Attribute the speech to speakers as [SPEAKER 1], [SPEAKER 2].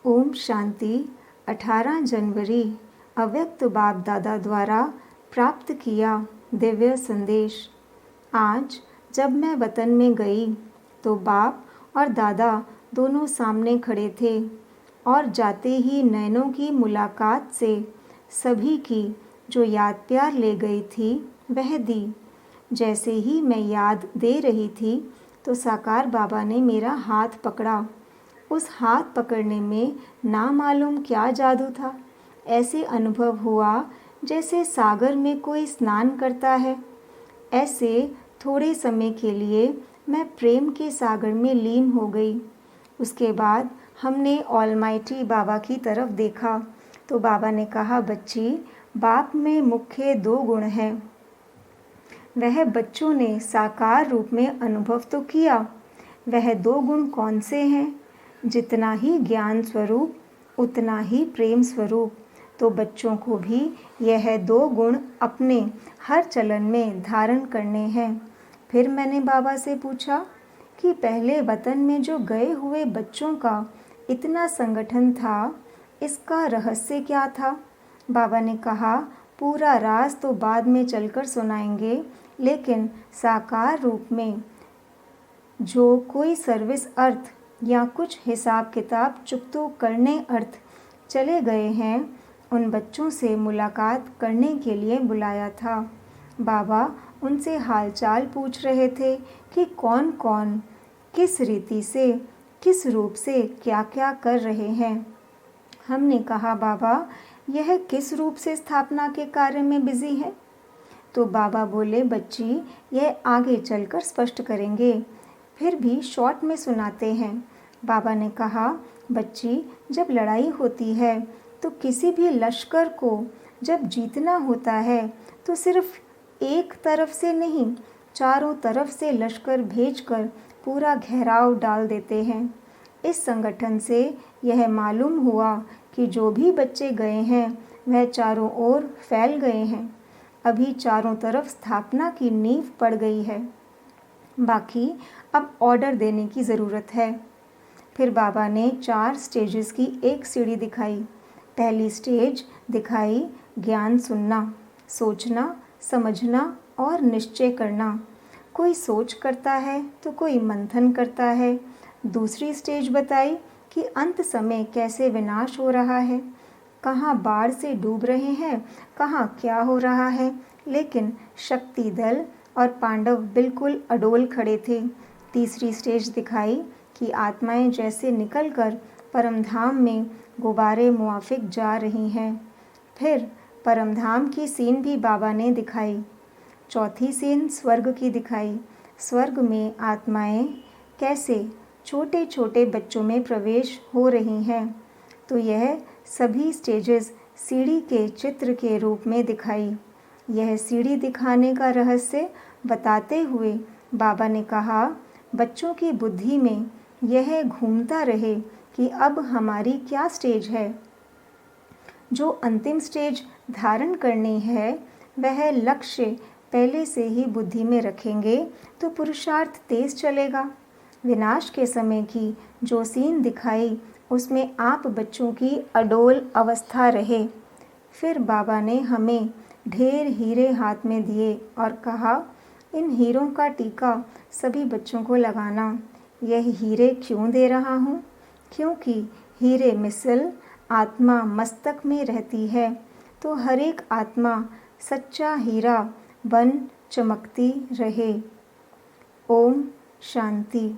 [SPEAKER 1] ओम शांति। 18 जनवरी अव्यक्त बाप दादा द्वारा प्राप्त किया दिव्य संदेश। आज जब मैं वतन में गई तो बाप और दादा दोनों सामने खड़े थे और जाते ही नैनों की मुलाकात से सभी की जो याद प्यार ले गई थी वह दी। जैसे ही मैं याद दे रही थी तो साकार बाबा ने मेरा हाथ पकड़ा। उस हाथ पकड़ने में ना मालूम क्या जादू था। ऐसे अनुभव हुआ जैसे सागर में कोई स्नान करता है। ऐसे थोड़े समय के लिए मैं प्रेम के सागर में लीन हो गई। उसके बाद हमने ऑलमाइटी बाबा की तरफ देखा तो बाबा ने कहा, बच्ची, बाप में मुख्य 2 गुण हैं। वह बच्चों ने साकार रूप में अनुभव तो किया। वह 2 गुण कौन से हैं? जितना ही ज्ञान स्वरूप उतना ही प्रेम स्वरूप। तो बच्चों को भी यह 2 गुण अपने हर चलन में धारण करने हैं। फिर मैंने बाबा से पूछा कि पहले वतन में जो गए हुए बच्चों का इतना संगठन था, इसका रहस्य क्या था? बाबा ने कहा, पूरा राज तो बाद में चलकर सुनाएंगे, लेकिन साकार रूप में जो कोई सर्विस अर्थ या कुछ हिसाब किताब चुकतो करने अर्थ चले गए हैं, उन बच्चों से मुलाकात करने के लिए बुलाया था। बाबा उनसे हालचाल पूछ रहे थे कि कौन कौन किस रीति से किस रूप से क्या क्या कर रहे हैं। हमने कहा, बाबा, यह किस रूप से स्थापना के कार्य में बिजी है? तो बाबा बोले, बच्ची, यह आगे चलकर स्पष्ट करेंगे, फिर भी शॉर्ट में सुनाते हैं। बाबा ने कहा, बच्ची, जब लड़ाई होती है तो किसी भी लश्कर को जब जीतना होता है तो सिर्फ एक तरफ से नहीं, चारों तरफ से लश्कर भेजकर पूरा घेराव डाल देते हैं। इस संगठन से यह मालूम हुआ कि जो भी बच्चे गए हैं वह चारों ओर फैल गए हैं। अभी चारों तरफ स्थापना की नींव पड़ गई है, बाकी अब ऑर्डर देने की ज़रूरत है। फिर बाबा ने 4 स्टेजेस की एक सीढ़ी दिखाई। पहली स्टेज दिखाई ज्ञान सुनना, सोचना, समझना और निश्चय करना। कोई सोच करता है तो कोई मंथन करता है। दूसरी स्टेज बताई कि अंत समय कैसे विनाश हो रहा है, कहाँ बाढ़ से डूब रहे हैं, कहाँ क्या हो रहा है, लेकिन शक्ति दल और पांडव बिल्कुल अडोल खड़े थे। तीसरी स्टेज दिखाई कि आत्माएं जैसे निकलकर परमधाम में गुब्बारे मुआफिक जा रही हैं। फिर परमधाम की सीन भी बाबा ने दिखाई। चौथी सीन स्वर्ग की दिखाई। स्वर्ग में आत्माएं कैसे छोटे छोटे बच्चों में प्रवेश हो रही हैं। तो यह सभी स्टेजेस सीढ़ी के चित्र के रूप में दिखाई। यह सीढ़ी दिखाने का रहस्य बताते हुए बाबा ने कहा, बच्चों की बुद्धि में यह घूमता रहे कि अब हमारी क्या स्टेज है। जो अंतिम स्टेज धारण करनी है वह लक्ष्य पहले से ही बुद्धि में रखेंगे तो पुरुषार्थ तेज चलेगा। विनाश के समय की जो सीन दिखाई उसमें आप बच्चों की अडोल अवस्था रहे। फिर बाबा ने हमें ढेर हीरे हाथ में दिए और कहा, इन हीरों का टीका सभी बच्चों को लगाना। यह हीरे क्यों दे रहा हूँ? क्योंकि हीरे मिसल आत्मा मस्तक में रहती है, तो हर एक आत्मा सच्चा हीरा बन चमकती रहे। ओम शांति।